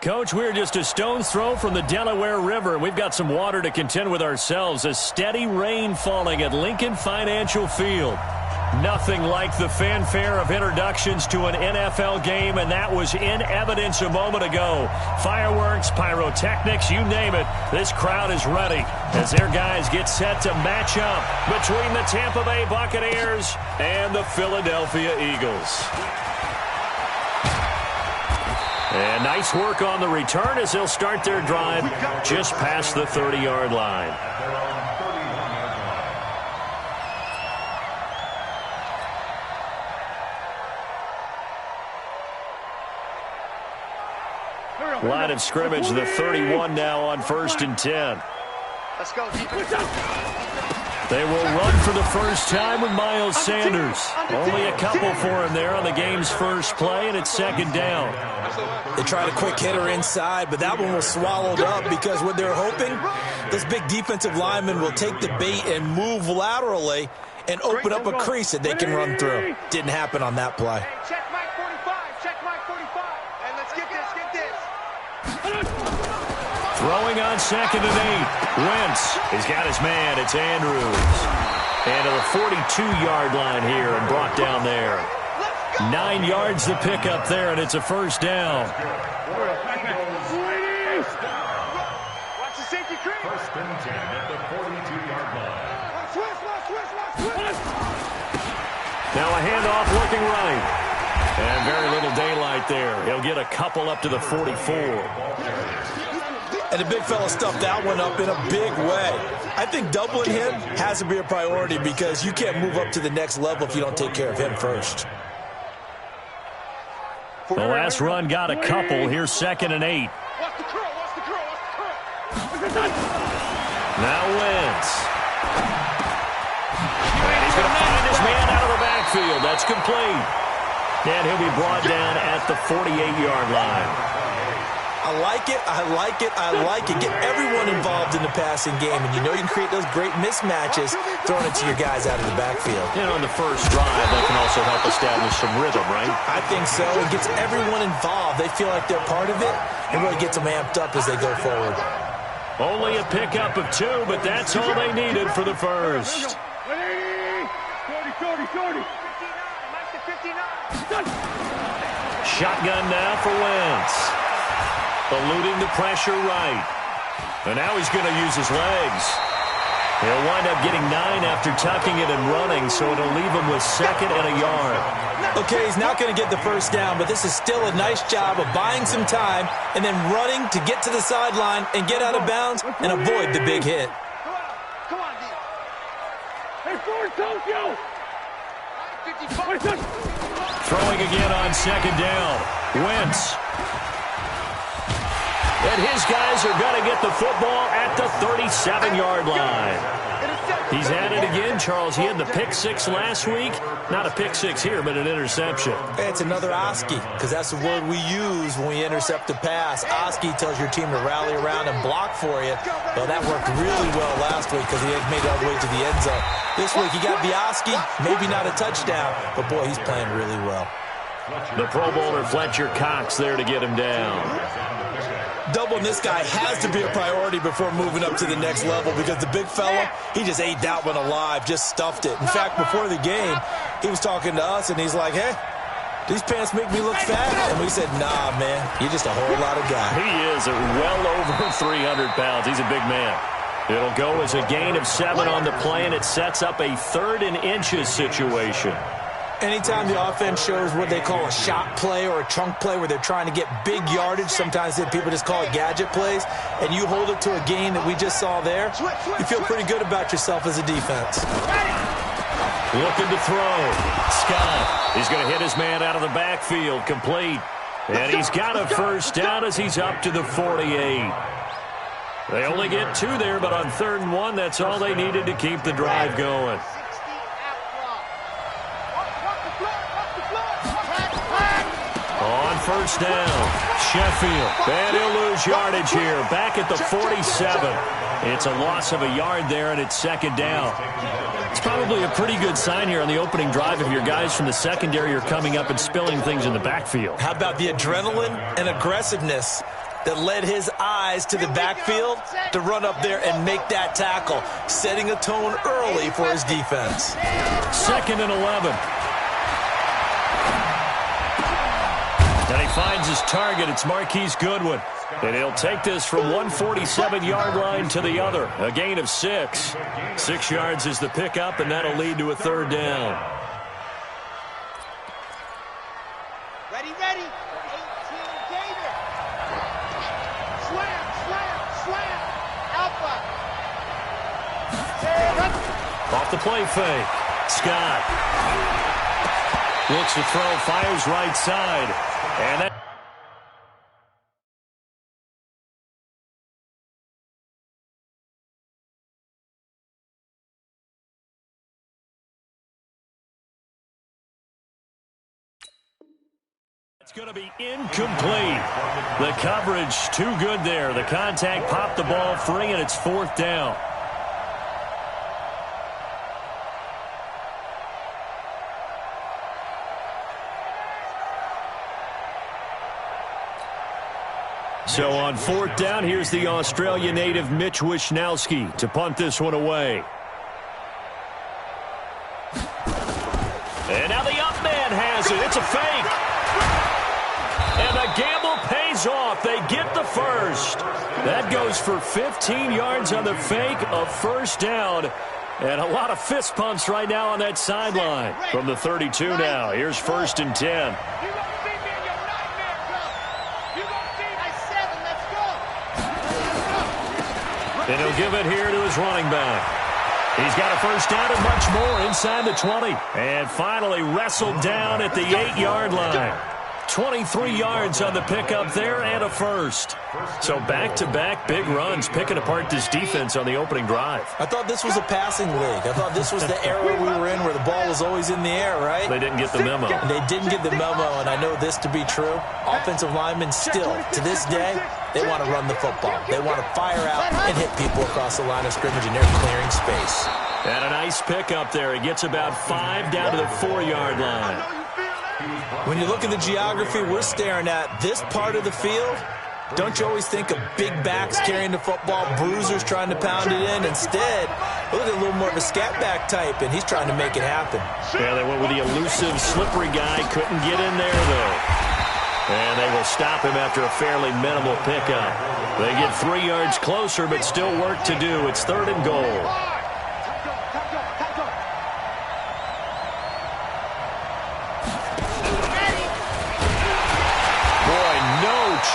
Coach, we're just a stone's throw from the Delaware River, and we've got some water to contend with ourselves. A steady rain falling at Lincoln Financial Field. Nothing like the fanfare of introductions to an NFL game, and that was in evidence a moment ago. Fireworks, pyrotechnics, you name it. This crowd is ready as their guys get set to match up between the Tampa Bay Buccaneers and the Philadelphia Eagles. And nice work on the return as they'll start their drive just past the 30-yard line. Line of scrimmage, the 31 now on 1st and 10. Let's go. They will run for the first time with Miles Sanders. Only a couple for him there on the game's first play, and it's 2nd down. They tried a quick hitter inside, but that one was swallowed up because what they're hoping, this big defensive lineman will take the bait and move laterally and open up a crease that they can run through. Didn't happen on that play. Check Mike 45. Check Mike 45. And let's get this. Get this. Throwing on 2nd and 8. Wentz. He's got his man. It's Andrews. And to the 42-yard line here and brought down there. 9 yards to pick up there, and it's a 1st down. Watch the safety creep. 1st and 10 at the 42-yard line. Watch. Now a handoff looking right. And very little daylight there. He'll get a couple up to the 44. And the big fella stuffed that one up in a big way. I think doubling him has to be a priority because you can't move up to the next level if you don't take care of him first. The last run got a couple. Here's 2nd and 8. Watch the curl. Now Wentz. And he's going to find his man out of the backfield. That's complete. And he'll be brought down at the 48-yard line. I like it. Get everyone involved in the passing game, and you know you can create those great mismatches throwing it to your guys out of the backfield. And on the first drive, that can also help establish some rhythm, right? I think so. It gets everyone involved. They feel like they're part of it, and really gets them amped up as they go forward. Only a pickup of 2, but that's all they needed for the first. 59. Mike to 59. Shotgun now for Wentz. Eluding the pressure right. And now he's going to use his legs. He'll wind up getting 9 after tucking it and running, so it'll leave him with 2nd and a yard. Okay, he's not going to get the first down, but this is still a nice job of buying some time and then running to get to the sideline and get out of bounds and avoid the big hit. Come on, D. Hey, forward, Tokyo. 55. Throwing again on 2nd down. Wentz. And his guys are going to get the football at the 37-yard line. He's at it again, Charles. He had the pick 6 last week. Not a pick 6 here, but an interception. It's another Oski, because that's the word we use when we intercept a pass. Oski tells your team to rally around and block for you. Well, that worked really well last week because he had made it all the way to the end zone. This week he got the Oski, maybe not a touchdown, but boy, he's playing really well. The Pro Bowler Fletcher Cox there to get him down. Doubling this guy has to be a priority before moving up to the next level because the big fella, he just ate that one alive, just stuffed it. In fact, before the game, he was talking to us, and he's like, hey, these pants make me look fat. And we said, nah, man, you're just a whole lot of guy. He is well over 300 pounds. He's a big man. It'll go as a gain of 7 on the play, and it sets up a 3rd and inches situation. Anytime the offense shows what they call a shot play or a chunk play where they're trying to get big yardage, sometimes people just call it gadget plays, and you hold it to a gain that we just saw there, you feel pretty good about yourself as a defense. Looking to throw. Scott. He's going to hit his man out of the backfield. Complete. And he's got a 1st down as he's up to the 48. They only get 2 there, but on 3rd and 1, that's all they needed to keep the drive going. On 1st down, Sheffield. And he'll lose yardage here. Back at the 47. It's a loss of a yard there, and it's 2nd down. It's probably a pretty good sign here on the opening drive if your guys from the secondary are coming up and spilling things in the backfield. How about the adrenaline and aggressiveness that led his eyes to the backfield to run up there and make that tackle, setting a tone early for his defense. 2nd and 11. And he finds his target. It's Marquise Goodwin. And he'll take this from 147-yard line to the other. A gain of 6. 6 yards is the pickup, and that'll lead to a 3rd down. Ready, ready. 18 Gator. Slam, slam, slam. Alpha. Off the play fake. Scott looks to throw, fires right side. And that it's going to be incomplete. The coverage too good there. The contact popped the ball free, and it's 4th down. So on 4th down, here's the Australia native Mitch Wishnowsky to punt this one away. And now the up man has it. It's a fake. And the gamble pays off. They get the first. That goes for 15 yards on the fake, a 1st down. And a lot of fist pumps right now on that sideline. From the 32 now, here's 1st and 10. And he'll give it here to his running back. He's got a 1st down and much more inside the 20. And finally wrestled down at the 8-yard line. 23 yards on the pickup there and a 1st. So back-to-back big runs, picking apart this defense on the opening drive. I thought this was a passing league. I thought this was the era we were in where the ball was always in the air, right? They didn't get the memo. They didn't get the memo, and I know this to be true. Offensive linemen still, to this day, they want to run the football. They want to fire out and hit people across the line of scrimmage, and they're clearing space. And a nice pickup there. He gets about 5 down to the 4-yard line. When you look at the geography we're staring at, this part of the field, don't you always think of big backs carrying the football, bruisers trying to pound it in? Instead, look at a little more of a scat back type, and he's trying to make it happen. Yeah, they went with the elusive, slippery guy. Couldn't get in there, though. And they will stop him after a fairly minimal pickup. They get 3 yards closer, but still work to do. It's 3rd and goal.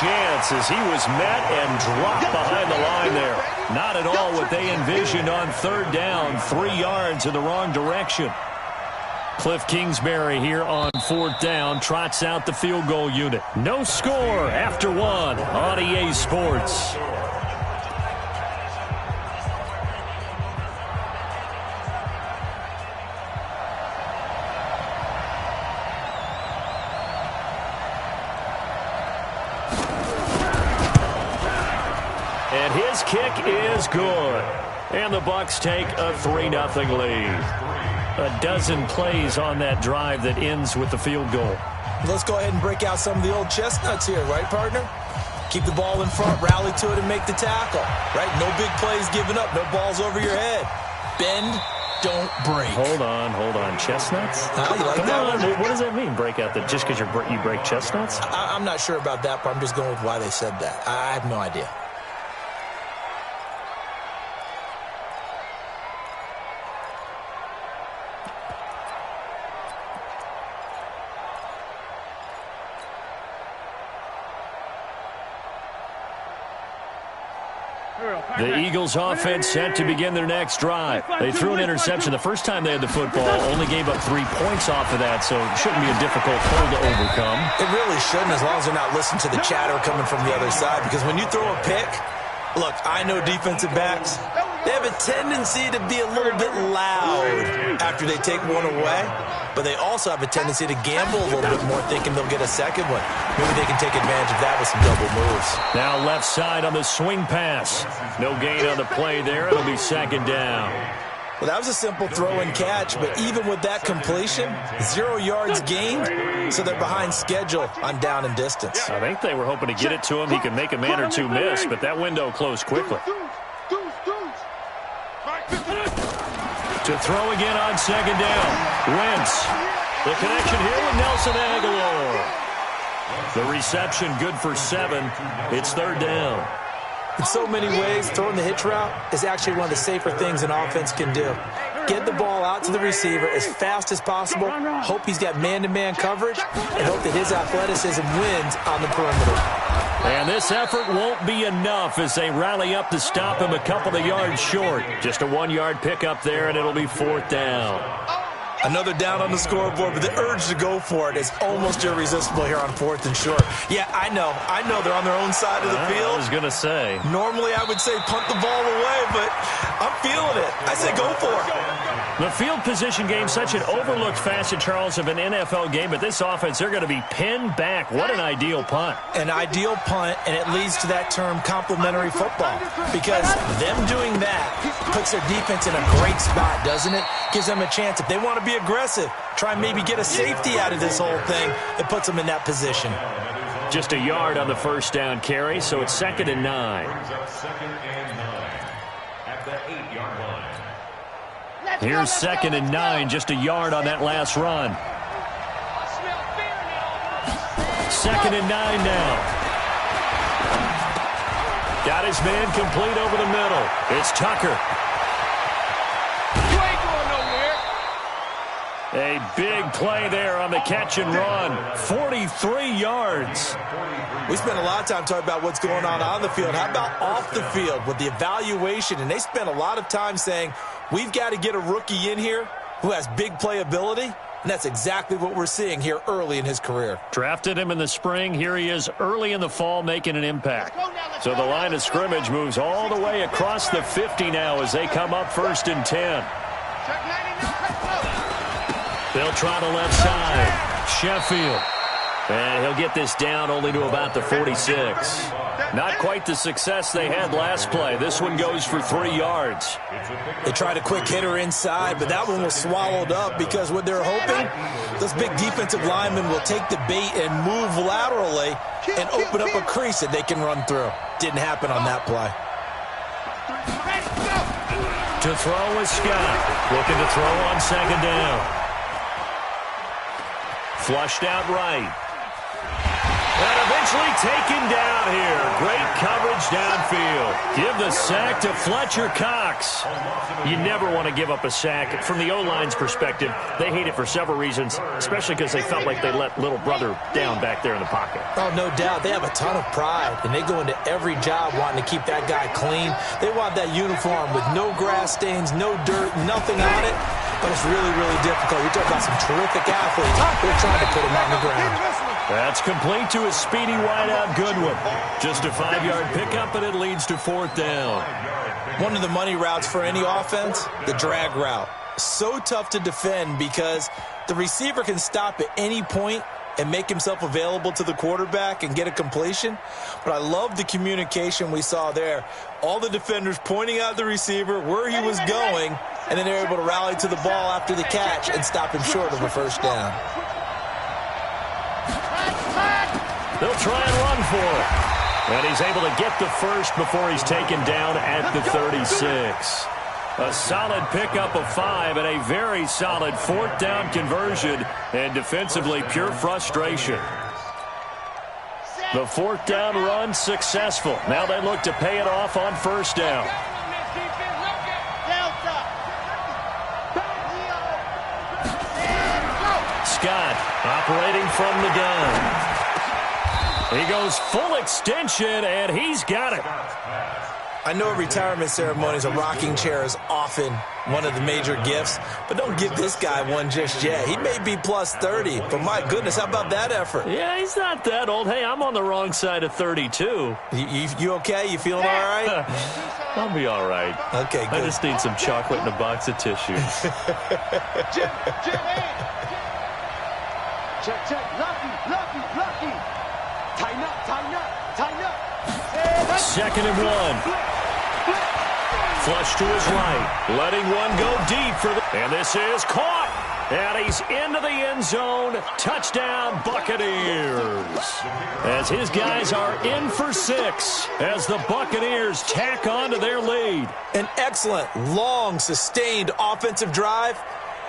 Chance as he was met and dropped behind the line there. Not at all what they envisioned on 3rd down. 3 yards in the wrong direction. Cliff Kingsbury here on 4th down trots out the field goal unit. No score after 1 on EA Sports. And his kick is good. And the Bucs take a 3-0 lead. A dozen plays on that drive that ends with the field goal. Let's go ahead and break out some of the old chestnuts here, right, partner? Keep the ball in front, rally to it, and make the tackle, right? No big plays given up, no balls over your head. Bend, don't break. Hold on. Chestnuts? You like Come that on, one? what does that mean, break out? That just because you break chestnuts? I'm not sure about that, but I'm just going with why they said that. I have no idea. The Eagles offense set to begin their next drive. They threw an interception the first time they had the football, only gave up 3 points off of that, so it shouldn't be a difficult hole to overcome. It really shouldn't, as long as they're not listening to the chatter coming from the other side, because when you throw a pick, look, I know defensive backs, they have a tendency to be a little bit loud after they take one away, but they also have a tendency to gamble a little bit more, thinking they'll get a second one. Maybe they can take advantage of that with some double moves. Now left side on the swing pass. No gain on the play there. It'll be 2nd down. Well, that was a simple throw and catch, but even with that completion, 0 yards gained, so they're behind schedule on down and distance. I think they were hoping to get it to him. He could make a man or two miss, but that window closed quickly. To throw again on second down. Wentz. The connection here with Nelson Aguilar. The reception good for 7. It's third down. In so many ways, throwing the hitch route is actually one of the safer things an offense can do. Get the ball out to the receiver as fast as possible, hope he's got man-to-man coverage, and hope that his athleticism wins on the perimeter. And this effort won't be enough as they rally up to stop him a couple of yards short. Just a 1-yard pickup there, and it'll be fourth down. Another down on the scoreboard, but the urge to go for it is almost irresistible here on 4th and short. Yeah, I know they're on their own side of the field. I was going to say. Normally I would say punt the ball away, but I'm feeling it. I say go for it. The field position game, such an overlooked facet, Charles, of an NFL game, but this offense, they're going to be pinned back. What an ideal punt. An ideal punt, and it leads to that term complementary football, because them doing that puts their defense in a great spot, doesn't it? Gives them a chance. If they want to be aggressive, try and maybe get a safety out of this whole thing, it puts them in that position. Just a yard on the first down carry, so it's 2nd and 9. At the 8-yard line. Here's 2nd and 9, just a yard on that last run. 2nd and 9 now. Got his man complete over the middle. It's Tucker. You ain't going nowhere. A big play there on the catch and run. 43 yards. We spent a lot of time talking about what's going on the field. How about off the field with the evaluation? And they spent a lot of time saying, we've got to get a rookie in here who has big playability, and that's exactly what we're seeing here early in his career. Drafted him in the spring. Here he is early in the fall making an impact. So the line of scrimmage moves all the way across the 50 now as they come up 1st and 10. They'll try the left side. Sheffield. And he'll get this down only to about the 46. Not quite the success they had last play. This one goes for 3 yards. They tried a quick hitter inside, but that one was swallowed up because what they're hoping, those big defensive linemen will take the bait and move laterally and open up a crease that they can run through. Didn't happen on that play. To throw is Scott. Looking to throw on 2nd down. Flushed out right. And eventually taken down here. Great coverage downfield. Give the sack to Fletcher Cox. You never want to give up a sack. From the O-line's perspective, they hate it for several reasons, especially because they felt like they let little brother down back there in the pocket. Oh, no doubt. They have a ton of pride, and they go into every job wanting to keep that guy clean. They want that uniform with no grass stains, no dirt, nothing on it. But it's really, really difficult. You're talking about some terrific athletes. They're trying to put him on the ground. That's complete to a speedy wideout Goodwin. Just a 5-yard pickup, and it leads to 4th down. One of the money routes for any offense, the drag route. So tough to defend because the receiver can stop at any point and make himself available to the quarterback and get a completion. But I love the communication we saw there. All the defenders pointing out the receiver, where he was going, and then they're able to rally to the ball after the catch and stop him short of a first down. They'll try and run for it. And he's able to get the first before he's taken down at the 36. A solid pickup of 5 and a very solid 4th down conversion. And defensively, pure frustration. The 4th down run successful. Now they look to pay it off on 1st down. Scott operating from the gun. He goes full extension, and he's got it. I know at retirement ceremonies, a rocking chair is often one of the major gifts, but don't give this guy one just yet. He may be plus 30, but my goodness, how about that effort? Yeah, he's not that old. Hey, I'm on the wrong side of 32. You okay? You feeling all right? I'll be all right. Okay, good. I just need some chocolate and a box of tissues. Check. Lucky. Tighten up. 2nd and 1. Flush to his right. Letting one go deep for the... And this is caught. And he's into the end zone. Touchdown, Buccaneers. As his guys are in for 6 as the Buccaneers tack on to their lead. An excellent, long, sustained offensive drive.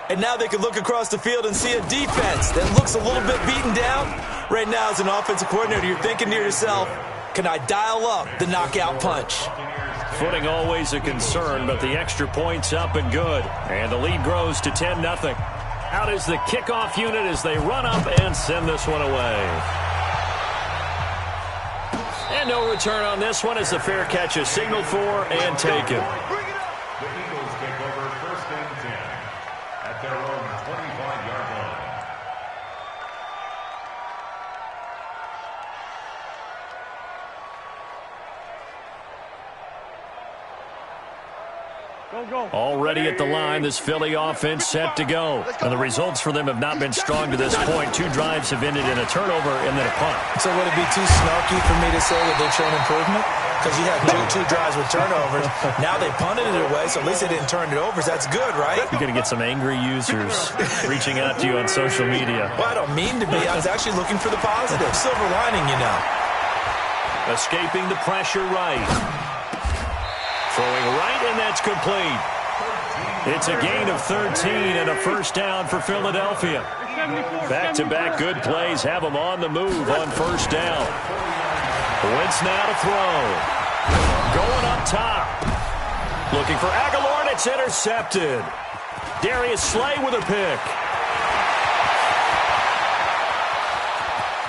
And now they can look across the field and see a defense that looks a little bit beaten down. Right now, as an offensive coordinator, you're thinking to yourself, can I dial up the knockout punch? Footing always a concern, but the extra point's up and good. And the lead grows to 10-0. Out is the kickoff unit as they run up and send this one away. And no return on this one as the fair catch is signaled for and taken. The Eagles take over 1st and 10 at their own 25-yard line. Already at the line, this Philly offense set to go. And the results for them have not been strong to this point. 2 drives have ended in a turnover and then a punt. So would it be too snarky for me to say that they've shown improvement? Because you had two drives with turnovers. Now they punted it away, so at least they didn't turn it over. So that's good, right? You're going to get some angry users reaching out to you on social media. Well, I don't mean to be. I was actually looking for the positive. Silver lining, you know. Escaping the pressure right. Throwing right, and that's complete. It's a gain of 13 and a first down for Philadelphia. Back-to-back good plays have them on the move on first down. Wentz now to throw. Going up top. Looking for Aguilar, and it's intercepted. Darius Slay with a pick.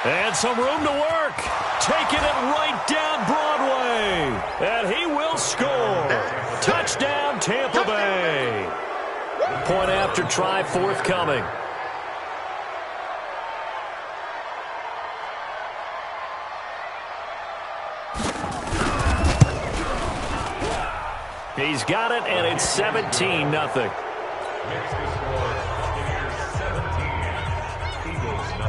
And some room to work. Taking it right down Broadway. And he will score. Touchdown, Tampa Bay. Point after try forthcoming. He's got it, and it's 17-0. Makes the score Buccaneers 17, Eagles 0.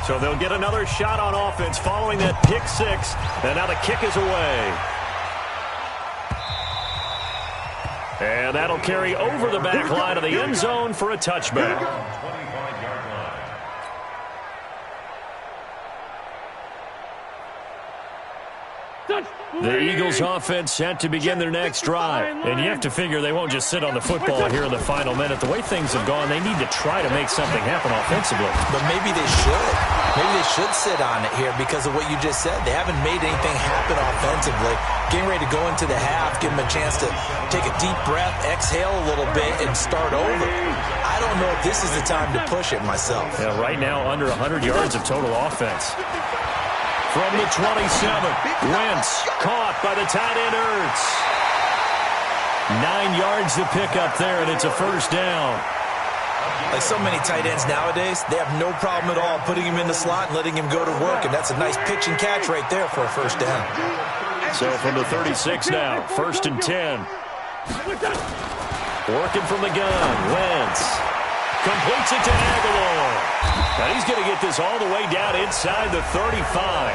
So they'll get another shot on offense following that pick 6, and now the kick is away. And that'll carry over the back line of the end zone for a touchback. 25-yard line. The Eagles offense set to begin their next drive. And you have to figure they won't just sit on the football here in the final minute. The way things have gone, they need to try to make something happen offensively. But maybe they should. Maybe they should sit on it here because of what you just said. They haven't made anything happen offensively. Getting ready to go into the half, give them a chance to take a deep breath, exhale a little bit, and start over. I don't know if this is the time to push it myself. Yeah, right now under 100 yards of total offense. From the 27, Wentz caught by the tight end Ertz. 9 yards to pick up there, and it's a first down. Like so many tight ends nowadays, they have no problem at all putting him in the slot and letting him go to work, and that's a nice pitch and catch right there for a first down. So from the 36 now, 1st and 10. Working from the gun, Wentz completes it to Aguilar. And he's going to get this all the way down inside the 35.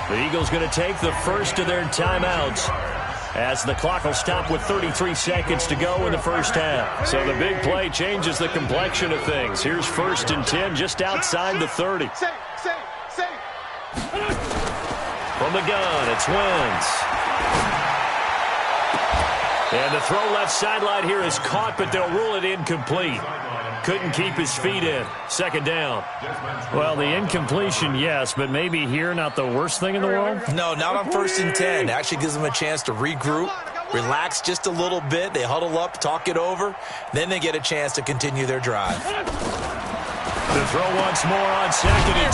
The Eagles going to take the first of their timeouts as the clock will stop with 33 seconds to go in the first half. So the big play changes the complexion of things. Here's 1st and 10 just outside the 30. From the gun, it's Wentz. And the throw left sideline here is caught, but they'll rule it incomplete. Couldn't keep his feet in. 2nd down. Well, the incompletion, yes, but maybe here not the worst thing in the world? No, not on 1st and 10. It actually gives them a chance to regroup, relax just a little bit. They huddle up, talk it over. Then they get a chance to continue their drive. The throw once more on 2nd and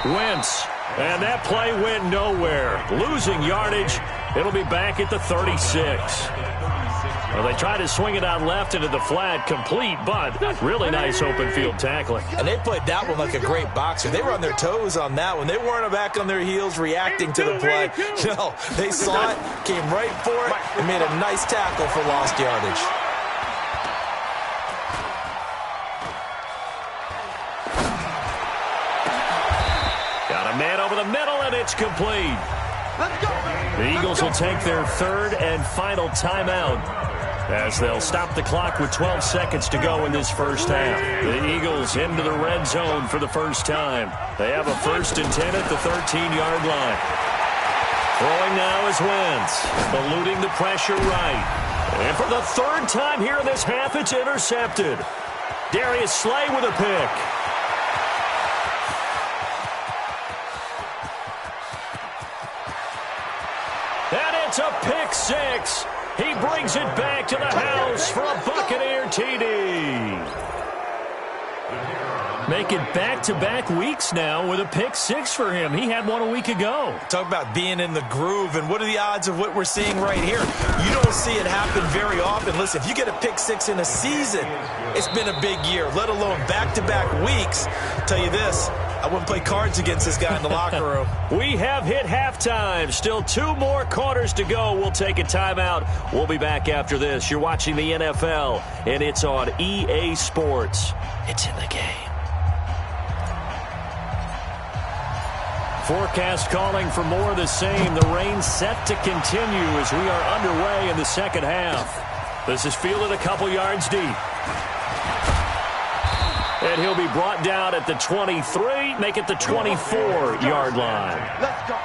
10. Wentz. And that play went nowhere. Losing yardage. It'll be back at the 36. Well, they tried to swing it out left into the flat, complete, but really nice open field tackling. And they played that one like a great boxer. They were on their toes on that one. They weren't back on their heels reacting to the play. No, they saw it, came right for it, and made a nice tackle for lost yardage. Got a man over the middle, and it's complete. The Eagles will take their third and final timeout as they'll stop the clock with 12 seconds to go in this first half. The Eagles into the red zone for the first time. They have a 1st and 10 at the 13-yard line. Throwing now is Wentz, eluding the pressure right. And for the 3rd time here in this half, it's intercepted. Darius Slay with a pick. And it's a pick 6. He brings it back to the house for a Buccaneer TD. Making back-to-back weeks now with a pick 6 for him. He had one a week ago. Talk about being in the groove, and what are the odds of what we're seeing right here? You don't see it happen very often. Listen, if you get a pick 6 in a season, it's been a big year, let alone back-to-back weeks. Tell you this, I wouldn't play cards against this guy in the locker room. We have hit halftime. Still 2 more quarters to go. We'll take a timeout. We'll be back after this. You're watching the NFL, and it's on EA Sports. It's in the game. Forecast calling for more of the same. The rain set to continue as we are underway in the second half. This is fielded a couple yards deep. And he'll be brought down at the 23, make it the 24-yard line. Let's go.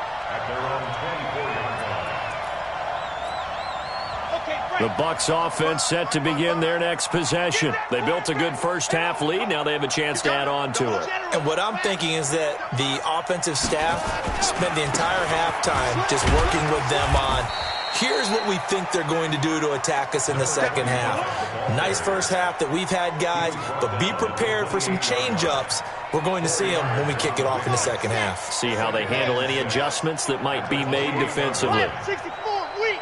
The Bucs offense set to begin their next possession. They built a good first-half lead. Now they have a chance to add on to it. And what I'm thinking is that the offensive staff spent the entire halftime just working with them on, here's what we think they're going to do to attack us in the second half. Nice first half that we've had, guys, but be prepared for some change-ups. We're going to see them when we kick it off in the second half. See how they handle any adjustments that might be made defensively. 64, weak.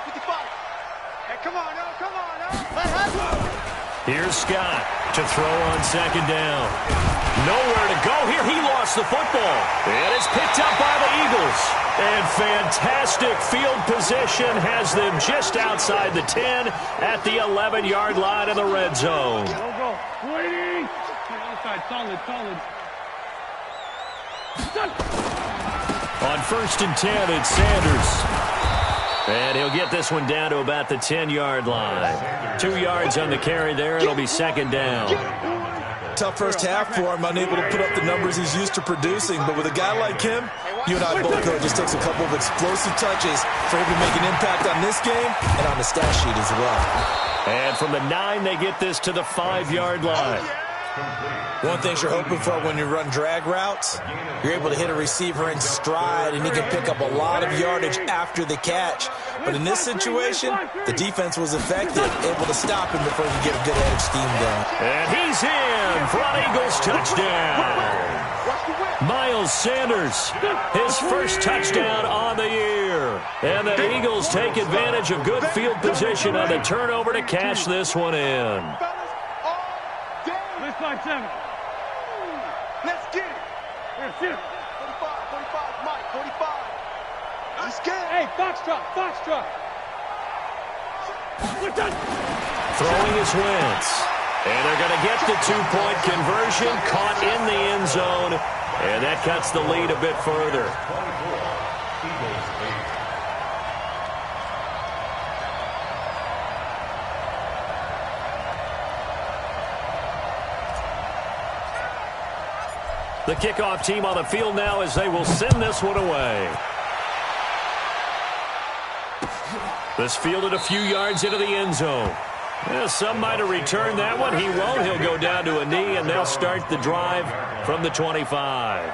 55. Hey, come on now, come on now. Here's Scott to throw on second down. Nowhere to go here. He lost the football. And it's picked up by the Eagles. And fantastic field position has them just outside the 10 at the 11-yard line in the red zone. Go. Waiting. Solid. On 1st and 10, it's Sanders. And he'll get this one down to about the 10-yard line. 2 yards on the carry there. It'll be second down. Tough first half for him, unable to put up the numbers he's used to producing. But with a guy like him, you and I both know it just takes a couple of explosive touches for him to make an impact on this game and on the stat sheet as well. And from the 9, they get this to the 5-yard line. One thing you're hoping for when you run drag routes, you're able to hit a receiver in stride, and he can pick up a lot of yardage after the catch. But in this situation, the defense was effective, able to stop him before he could get a good head of steam down. And he's in for an Eagles touchdown. Miles Sanders, his first touchdown on the year. And the Eagles take advantage of good field position on the turnover to cash this one in. 5-7. Let's get it. Here, shoot. 45, Mike, 45. Let's get it. Hey, Foxtrot. Throwing is Wentz. And they're going to get the 2-point conversion, caught in the end zone. And that cuts the lead a bit further. The kickoff team on the field now as they will send this one away. This fielded a few yards into the end zone. Well, some might have returned that one. He won't. He'll go down to a knee, and they'll start the drive from the 25.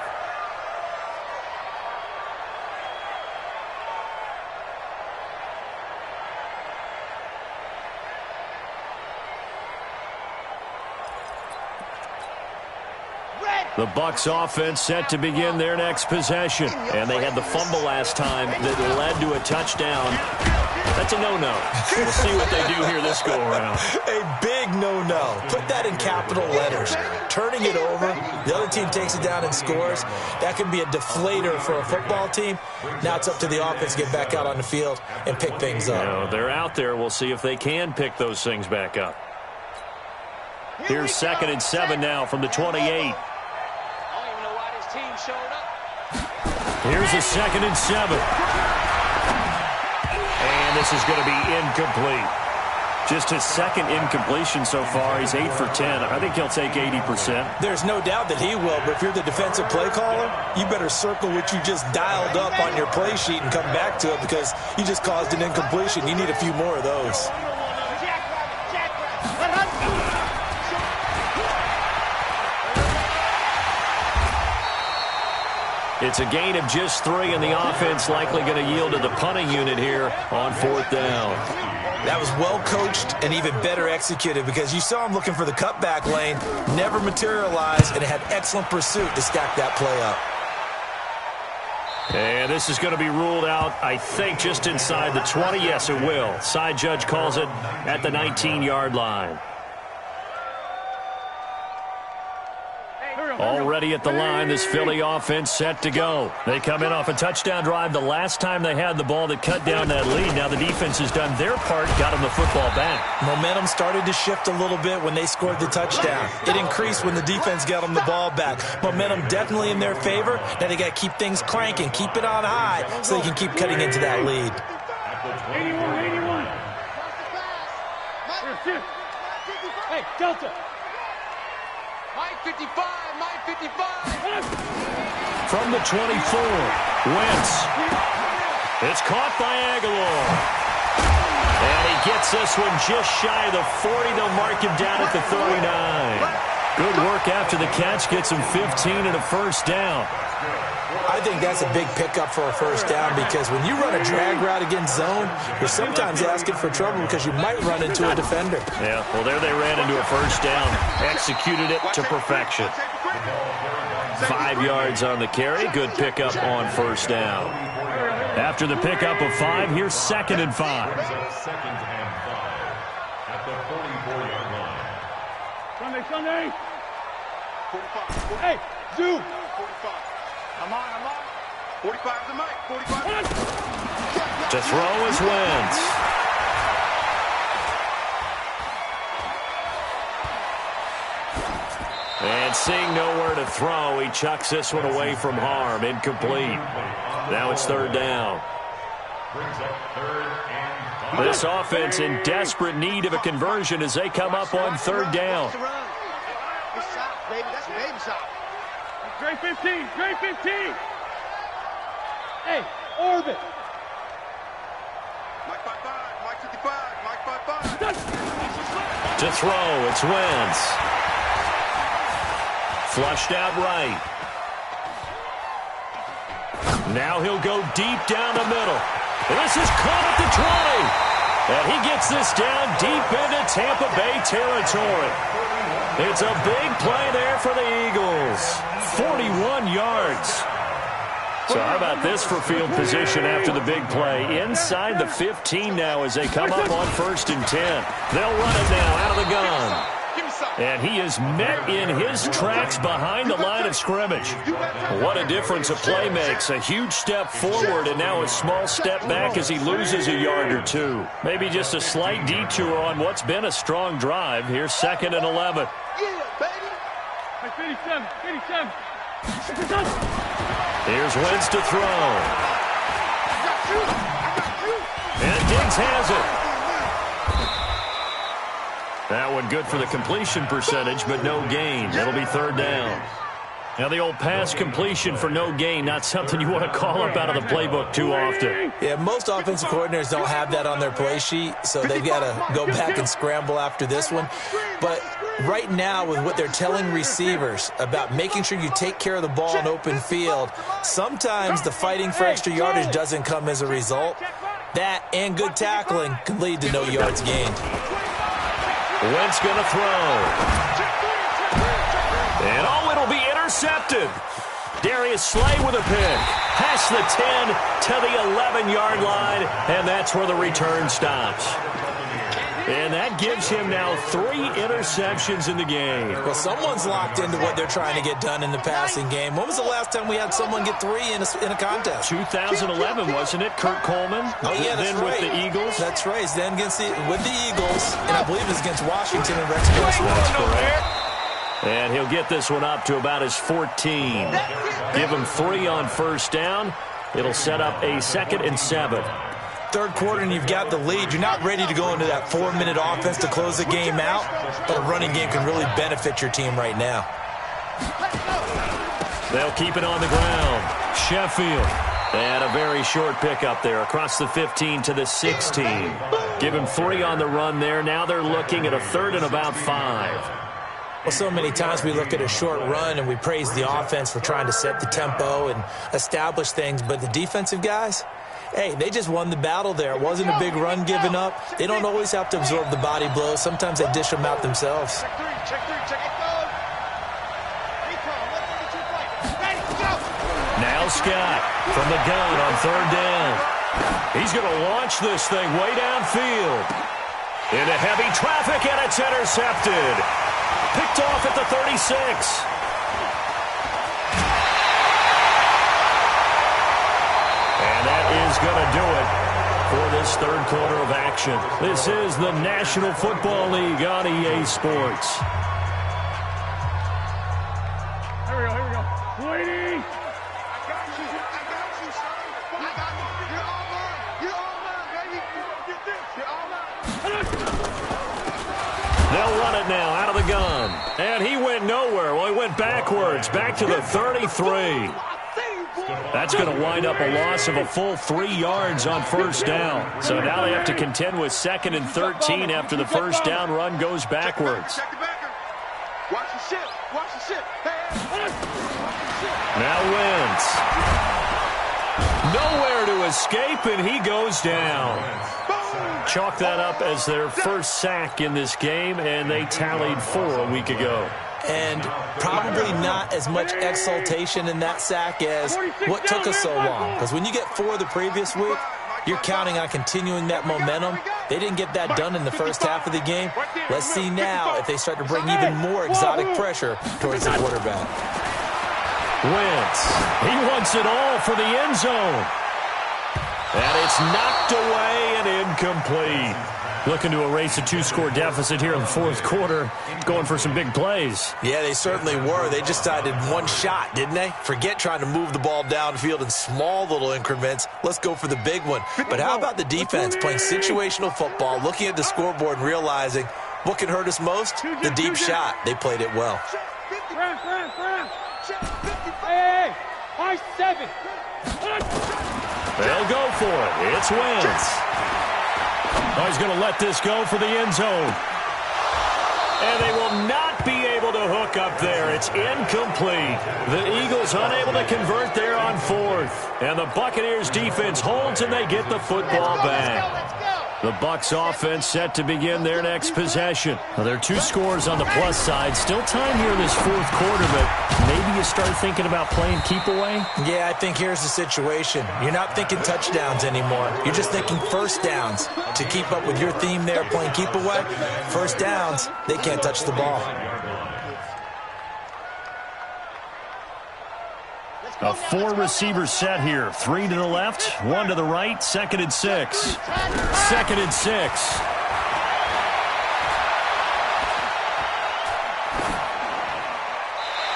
The Bucs offense set to begin their next possession. And they had the fumble last time that led to a touchdown. That's a no-no. We'll see what they do here this go-around. A big no-no. Put that in capital letters. Turning it over, the other team takes it down and scores. That can be a deflator for a football team. Now it's up to the offense to get back out on the field and pick things up. You know, they're out there. We'll see if they can pick those things back up. Here's 2nd and 7 now from the 28. I don't even know why this team Here's a 2nd and 7. And this is going to be incomplete. Just his 2nd incompletion so far. He's 8 for 10. I think he'll take 80%. There's no doubt that he will, but if you're the defensive play caller, you better circle what you just dialed up on your play sheet and come back to it because you just caused an incompletion. You need a few more of those. It's a gain of just 3, and the offense likely going to yield to the punting unit here on 4th down. That was well coached and even better executed because you saw him looking for the cutback lane, never materialized, and it had excellent pursuit to stack that play up. And this is going to be ruled out, I think, just inside the 20. Yes, it will. Side judge calls it at the 19-yard line. Already at the line, this Philly offense set to go. They come in off a touchdown drive the last time they had the ball that cut down that lead. Now the defense has done their part, got them the football back. Momentum started to shift a little bit when they scored the touchdown. It increased when the defense got them the ball back. Momentum definitely in their favor. Now they got to keep things cranking, keep it on high so they can keep cutting into that lead. 81. Hey, Delta. Mike 55, Mike 55. From the 24, Wentz. It's caught by Aguilar. And he gets this one just shy of the 40. They'll mark him down at the 39. Good work after the catch. Gets him 15 and a 1st down. I think that's a big pickup for a 1st down because when you run a drag route against zone, you're sometimes asking for trouble because you might run into a defender. Yeah, well, there they ran into a 1st down. Executed it to perfection. 5 yards on the carry. Good pickup on 1st down. After the pickup of 5, here's 2nd and 5. 2nd and 5 at the 44-yard line. Sunday. 45. Hey, Zoo. 45. I'm on. 45 to Mike. 45. To throw is Wentz. And seeing nowhere to throw, he chucks this one away from harm. Incomplete. Now it's 3rd down. This offense in desperate need of a conversion as they come up on 3rd down. Good shot, baby. That's a baby shot. Great 15. Great 15. Hey, orbit. Mike 55. Mike 55. Mike 55. To throw, it's Wentz. Flushed out right. Now he'll go deep down the middle. And this is caught at the 20. And he gets this down deep into Tampa Bay territory. It's a big play there for the Eagles. 41 yards. So how about this for field position after the big play? Inside the 15 now as they come up on 1st and 10. They'll run it now out of the gun. And he is met in his tracks behind the line of scrimmage. What a difference a play makes. A huge step forward and now a small step back as he loses a yard or 2. Maybe just a slight detour on what's been a strong drive. Here's 2nd and 11. Yeah, baby. 57. Here's Wentz to throw. And Diggs has it. That one good for the completion percentage, but no gain. It'll be 3rd down. Now the old pass completion for no gain, not something you want to call up out of the playbook too often. Yeah, most offensive coordinators don't have that on their play sheet, so they've got to go back and scramble after this one. But right now, with what they're telling receivers about making sure you take care of the ball in open field, sometimes the fighting for extra yardage doesn't come as a result. That and good tackling can lead to no yards gained. Wentz going to throw. And it'll be intercepted. Darius Slay with a pick. Past the 10 to the 11-yard line, and that's where the return stops. And that gives him now 3 interceptions in the game. Well, someone's locked into what they're trying to get done in the passing game. When was the last time we had someone get 3 in a contest? 2011, wasn't it? Kurt Coleman. Oh, yeah, that's then right. With the Eagles. That's right. Then with the Eagles, and I believe it was against Washington and Rex Burkhead. That's correct. And he'll get this one up to about his 14. Give him 3 on first down. It'll set up a 2nd and 7. Third quarter and you've got the lead. You're not ready to go into that 4-minute offense to close the game out, but a running game can really benefit your team right now. They'll keep it on the ground. Sheffield. And a very short pickup there across the 15 to the 16. Give him 3 on the run there. Now they're looking at a 3rd and about 5. Well, so many times we look at a short run and we praise the offense for trying to set the tempo and establish things, but the defensive guys, hey, they just won the battle there. It wasn't a big run given up. They don't always have to absorb the body blows. Sometimes they dish them out themselves. Now Scott from the gun on 3rd down. He's going to launch this thing way downfield. Into heavy traffic, and it's intercepted. Picked off at the 36. And that is going to do it for this 3rd quarter of action. This is the National Football League on EA Sports. Here we go. Lady! I got you, son. I got you. You're all mine. You're all mine, baby. Get this. You're all mine. They'll run it now out of the gun. And he went nowhere. Well, he went backwards, back to the 33. That's going to wind up a loss of a full 3 yards on first down. So now they have to contend with 2nd and 13 after the first down run goes backwards. Check the backer. Watch the ship. Watch the ship. Now Wentz. Nowhere to escape, and he goes down. Chalk that up as their first sack in this game, and they tallied 4 a week ago. And probably not as much exultation in that sack as what took us so long. Because when you get 4 the previous week, you're counting on continuing that momentum. They didn't get that done in the first half of the game. Let's see now if they start to bring even more exotic pressure towards the quarterback. Wentz, he wants it all for the end zone. And it's knocked away and incomplete. Looking to erase a 2-score deficit here in the 4th quarter. Going for some big plays. Yeah, they certainly were. They just decided one shot, didn't they? Forget trying to move the ball downfield in small little increments. Let's go for the big one. But how about the defense playing situational football, looking at the scoreboard and realizing what can hurt us most? The deep shot. They played it well. Hey, high 7. They'll go for it. It's Wentz. Oh, he's going to let this go for the end zone. And they will not be able to hook up there. It's incomplete. The Eagles unable to convert there on 4th. And the Buccaneers defense holds and they get the football back. The Bucs offense set to begin their next possession. Well, there are 2 scores on the plus side. Still time here in this 4th quarter, but maybe you start thinking about playing keep away? Yeah, I think here's the situation. You're not thinking touchdowns anymore. You're just thinking first downs. To keep up with your theme there, playing keep away, first downs, they can't touch the ball. A 4-receiver set here. 3 to the left, 1 to the right, 2nd and 6. 2nd and 6.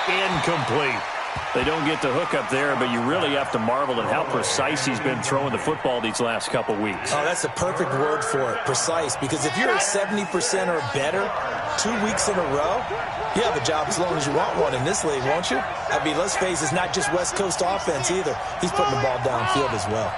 Incomplete. They don't get the hook up there, but you really have to marvel at how precise he's been throwing the football these last couple weeks. Oh, that's the perfect word for it, precise. Because if you're at 70% or better 2 weeks in a row, you have a job as long as you want one in this league, won't you? I mean, let's face it, it's not just West Coast offense either. He's putting the ball downfield as well.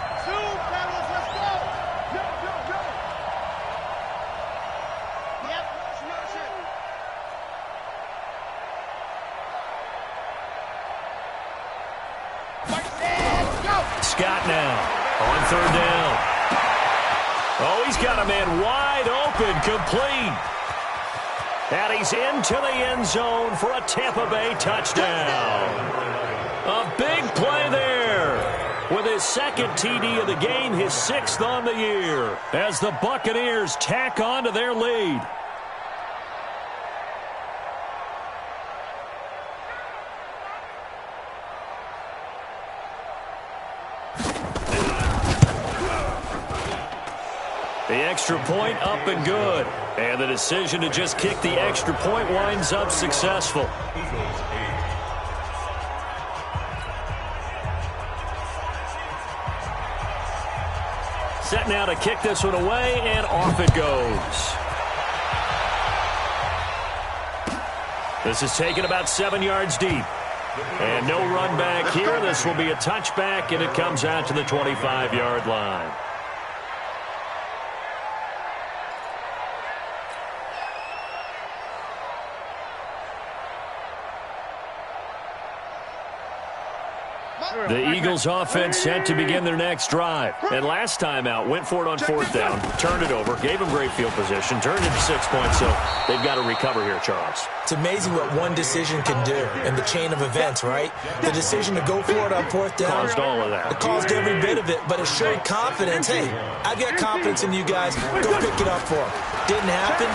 Scott now on 3rd down. Oh, he's got a man wide open, complete. And he's into the end zone for a Tampa Bay touchdown. A big play there with his 2nd TD of the game, his 6th on the year, as the Buccaneers tack on to their lead. The extra point up and good. And the decision to just kick the extra point winds up successful. Set now to kick this one away, and off it goes. This is taken about 7 yards deep. And no run back here. This will be a touchback, and it comes out to the 25-yard line. The Eagles offense set to begin their next drive. And last time out, went for it on 4th down, turned it over, gave them great field position, turned it to 6 points, so they've got to recover here, Charles. It's amazing what one decision can do in the chain of events, right? The decision to go for it on 4th down. Caused all of that. It caused every bit of it, but it showed confidence. Hey, I've got confidence in you guys. Go pick it up for them. Didn't happen.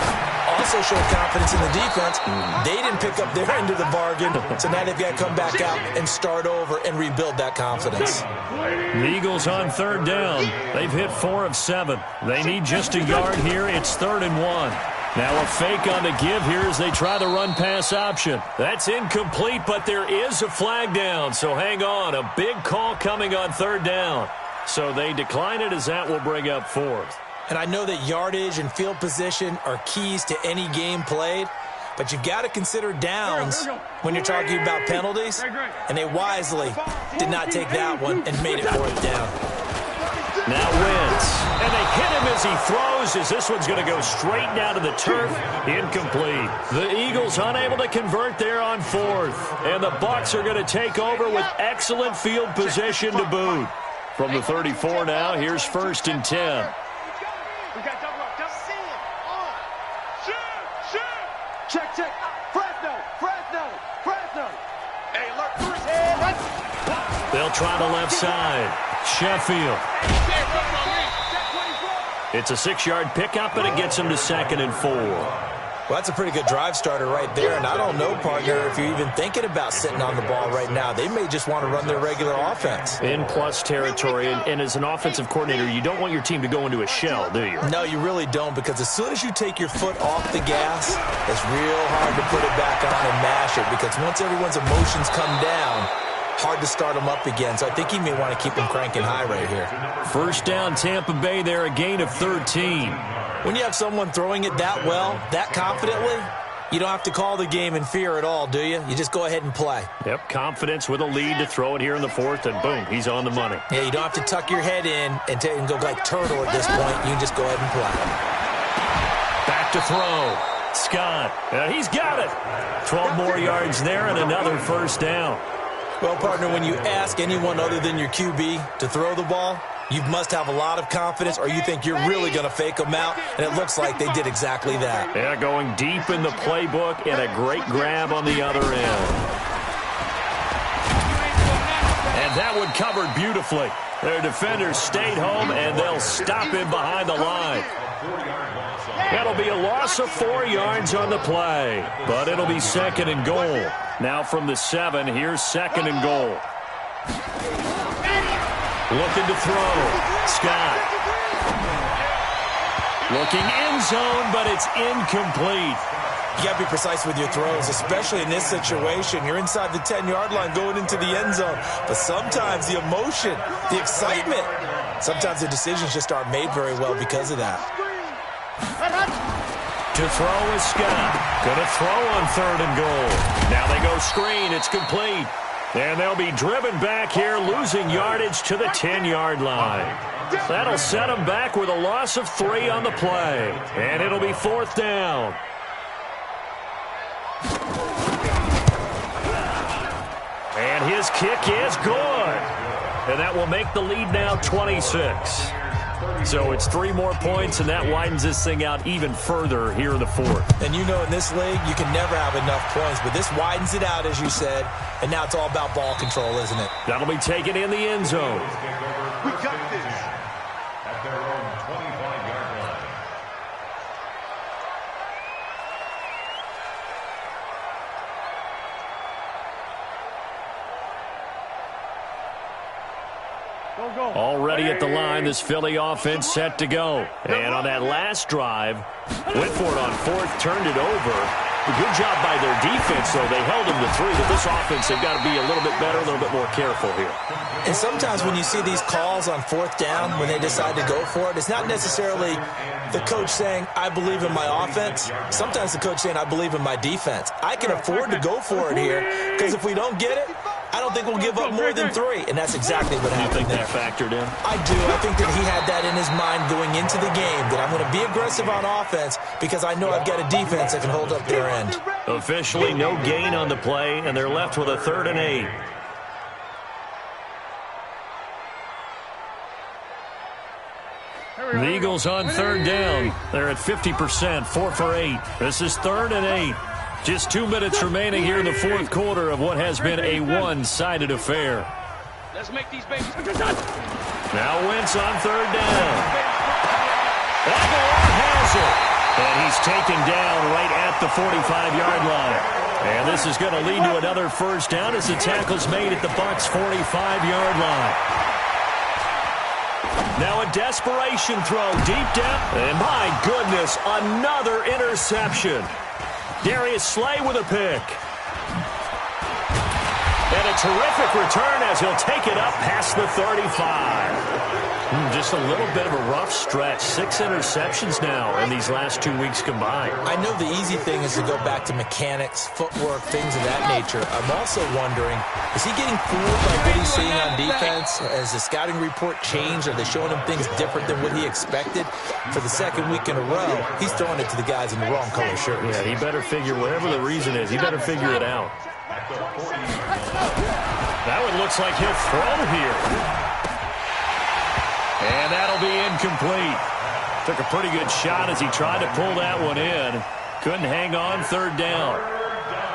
Also showed confidence in the defense. They didn't pick up their end of the bargain, so now they've got to come back out and start over and rebuild that confidence. The Eagles on 3rd down. They've hit 4 of 7. They need just a yard here. It's 3rd and 1. Now a fake on the give here as they try the run-pass option. That's incomplete, but there is a flag down, so hang on. A big call coming on 3rd down. So they decline it as that will bring up 4th. And I know that yardage and field position are keys to any game played, but you've got to consider downs when you're talking about penalties, and they wisely did not take that one and made it 4th down. Now Wentz, and they hit him as he throws, as this one's going to go straight down to the turf. Incomplete. The Eagles unable to convert there on 4th, and the Bucs are going to take over with excellent field position to boot. From the 34 now, here's 1st and 10. We got double up. See it. On. Shoot. Check. Fresno. Hey, look. They'll try the left side. Sheffield. It's a 6-yard pickup, and it gets them to 2nd and 4. Well, that's a pretty good drive starter right there, and I don't know, partner, if you're even thinking about sitting on the ball right now. They may just want to run their regular offense. In plus territory, and as an offensive coordinator, you don't want your team to go into a shell, do you? No, you really don't, because as soon as you take your foot off the gas, it's real hard to put it back on and mash it, because once everyone's emotions come down, hard to start them up again. So I think he may want to keep them cranking high right here. 1st down, Tampa Bay there, a gain of 13. When you have someone throwing it that well, that confidently, you don't have to call the game in fear at all, do you? You just go ahead and play. Yep, confidence with a lead to throw it here in the 4th, and boom, he's on the money. Yeah, you don't have to tuck your head in and go like turtle at this point. You can just go ahead and play. Back to throw. Scott, he's got it. 12 more yards there and another 1st down. Well, partner, when you ask anyone other than your QB to throw the ball, you must have a lot of confidence, or you think you're really going to fake them out, and it looks like they did exactly that. Yeah, going deep in the playbook, and a great grab on the other end. And that one covered beautifully. Their defenders stayed home, and they'll stop him behind the line. That'll be a loss of 4 yards on the play, but it'll be 2nd and goal. Now from the 7, here's 2nd and goal. Looking to throw. Scott. Looking end zone, but it's incomplete. You got to be precise with your throws, especially in this situation. You're inside the 10-yard line going into the end zone. But sometimes the emotion, the excitement, sometimes the decisions just aren't made very well because of that. To throw is Scott. Going to throw on 3rd and goal. Now they go screen. It's complete. And they'll be driven back here, losing yardage to the 10-yard line. That'll set them back with a loss of 3 on the play. And it'll be 4th down. And his kick is good. And that will make the lead now 26. So it's 3 more points, and that widens this thing out even further here in the 4th. And you know in this league, you can never have enough points, but this widens it out, as you said, and now it's all about ball control, isn't it? That'll be taken in the end zone. We got this. At their own 25-yard line. Go Already at the line, this Philly offense set to go. And on that last drive, went for it on fourth, turned it over. A good job by their defense, though. They held them to 3, but this offense, they've got to be a little bit better, a little bit more careful here. And sometimes when you see these calls on fourth down, when they decide to go for it, it's not necessarily the coach saying, I believe in my offense. Sometimes the coach saying, I believe in my defense. I can afford to go for it here, because if we don't get it, I don't think we'll give up more than 3. And that's exactly what happened there. You think that factored in? I do. I think that he had that in his mind going into the game, that I'm going to be aggressive on offense because I know I've got a defense that can hold up their end. Officially no gain on the play, and they're left with a 3rd and 8. The Eagles on 3rd down. They're at 50%, 4 for 8. This is 3rd and 8. Just 2 minutes remaining here in the 4th quarter of what has been a one-sided affair. Let's make these babies. Now Wentz on 3rd down. Aguilar has it. And he's taken down right at the 45-yard line. And this is going to lead to another 1st down as the tackle's made at the Bucs' 45-yard line. Now a desperation throw deep down. And my goodness, another interception. Darius Slay with a pick. And a terrific return as he'll take it up past the 35. Just a little bit of a rough stretch. 6 interceptions now in these last 2 weeks combined. I know the easy thing is to go back to mechanics, footwork, things of that nature. I'm also wondering, is he getting fooled by what he's seeing on defense? Has the scouting report changed? Are they showing him things different than what he expected? For the 2nd week in a row, he's throwing it to the guys in the wrong color shirts. Yeah, he better figure, whatever the reason is, he better figure it out. That one looks like he'll throw here. And that'll be incomplete. Took a pretty good shot as he tried to pull that one in. Couldn't hang on 3rd down.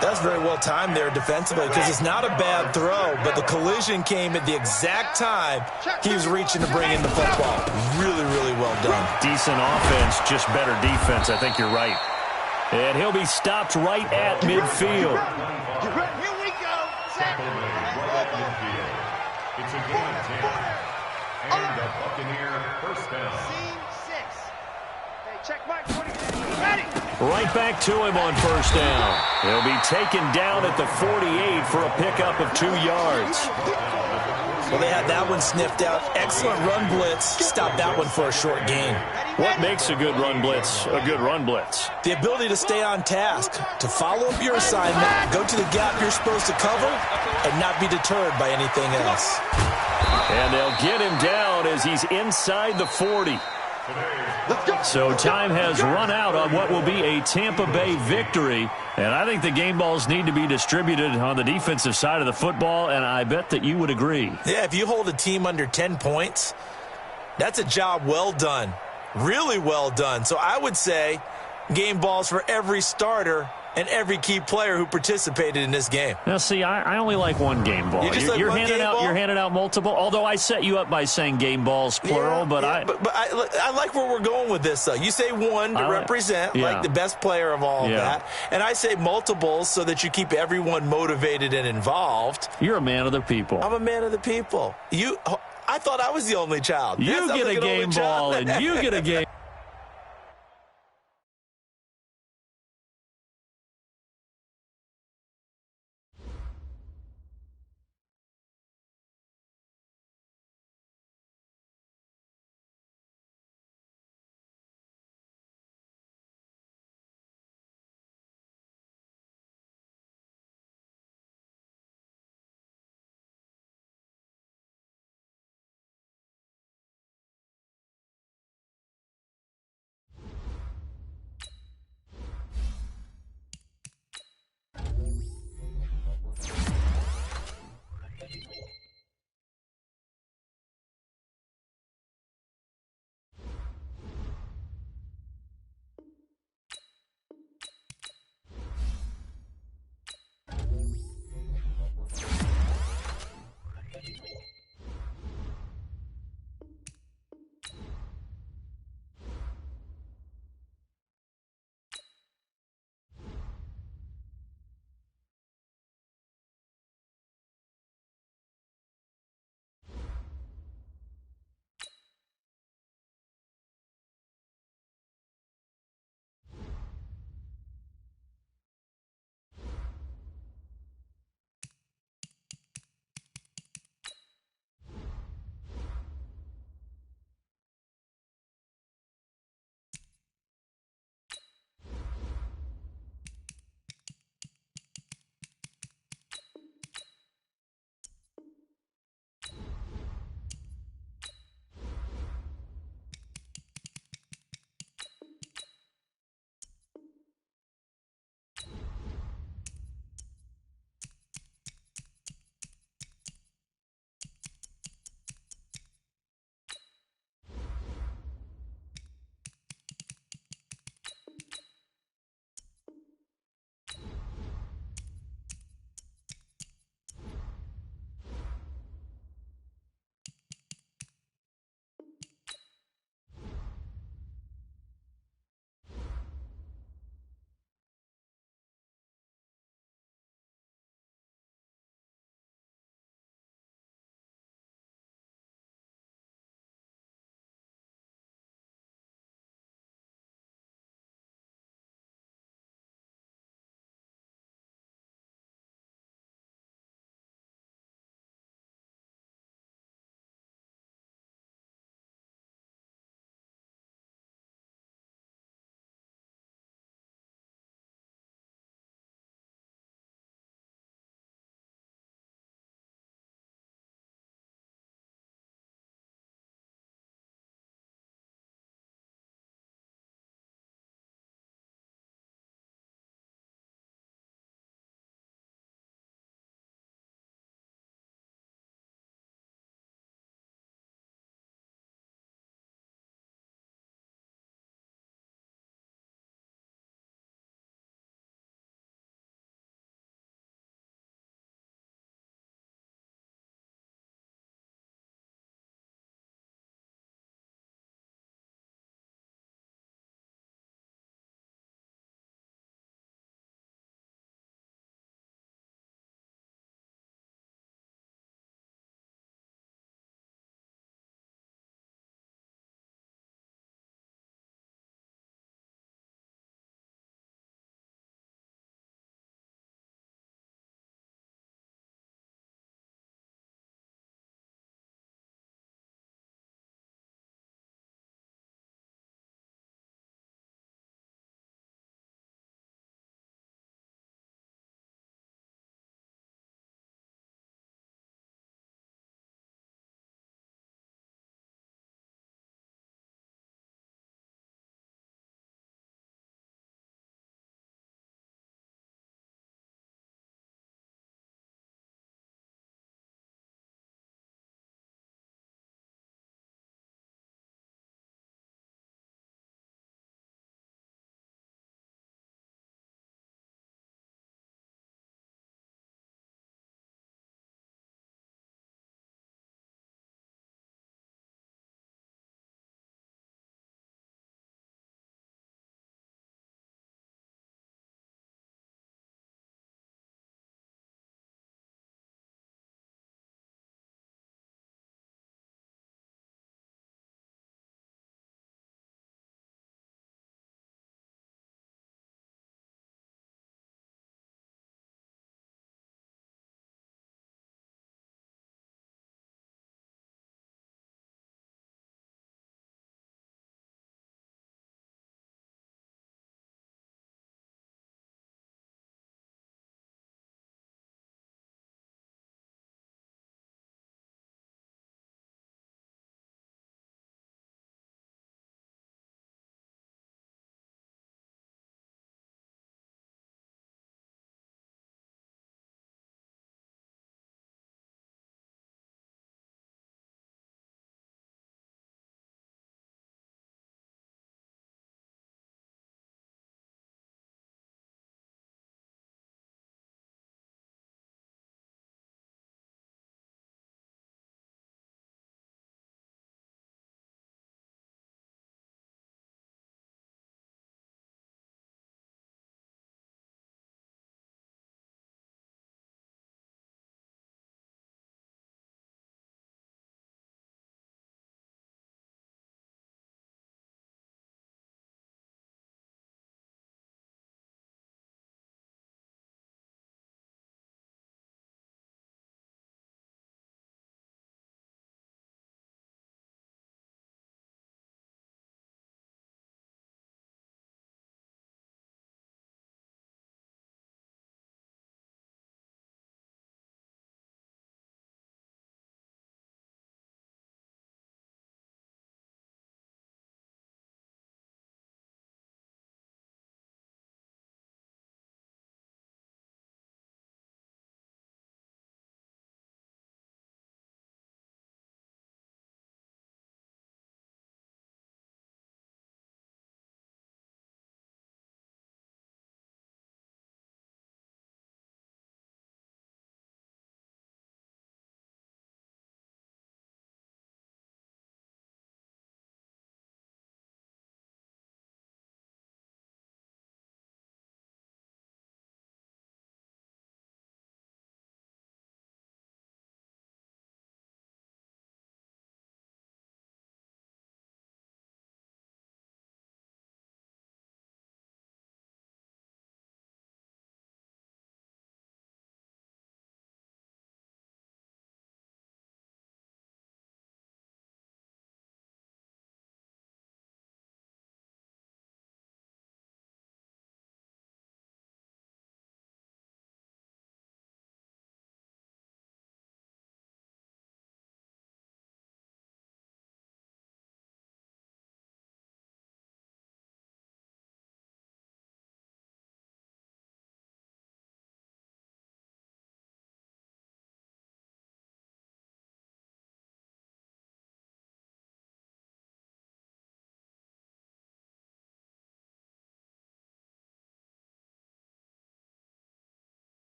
That's very well timed there defensively because it's not a bad throw, but the collision came at the exact time he was reaching to bring in the football. Really, really well done. Decent offense, just better defense. I think you're right. And he'll be stopped right at midfield. Here we go. Set. It's a gain of 10. And a Buccaneer 1st down. Scene 6. Hey, check mark 20. Ready. Right back to him on 1st down. He'll be taken down at the 48 for a pickup of 2 yards. Well, they had that one sniffed out. Excellent run blitz. Stop that one for a short gain. What makes a good run blitz a good run blitz? The ability to stay on task, to follow up your assignment, go to the gap you're supposed to cover, and not be deterred by anything else. And they'll get him down as he's inside the 40. So time has run out on what will be a Tampa Bay victory. And I think the game balls need to be distributed on the defensive side of the football, and I bet that you would agree. Yeah, if you hold a team under 10 points, that's a job well done. Really well done. So I would say game balls for every starter and every key player who participated in this game. Now, see, I only like one game ball. You're handing out multiple. Although I set you up by saying game balls plural, but I like where we're going with this. Though you say one to represent like the best player of all of that, and I say multiples so that you keep everyone motivated and involved. You're a man of the people. I'm a man of the people. I thought I was the only child. You get a game ball, and you get a game.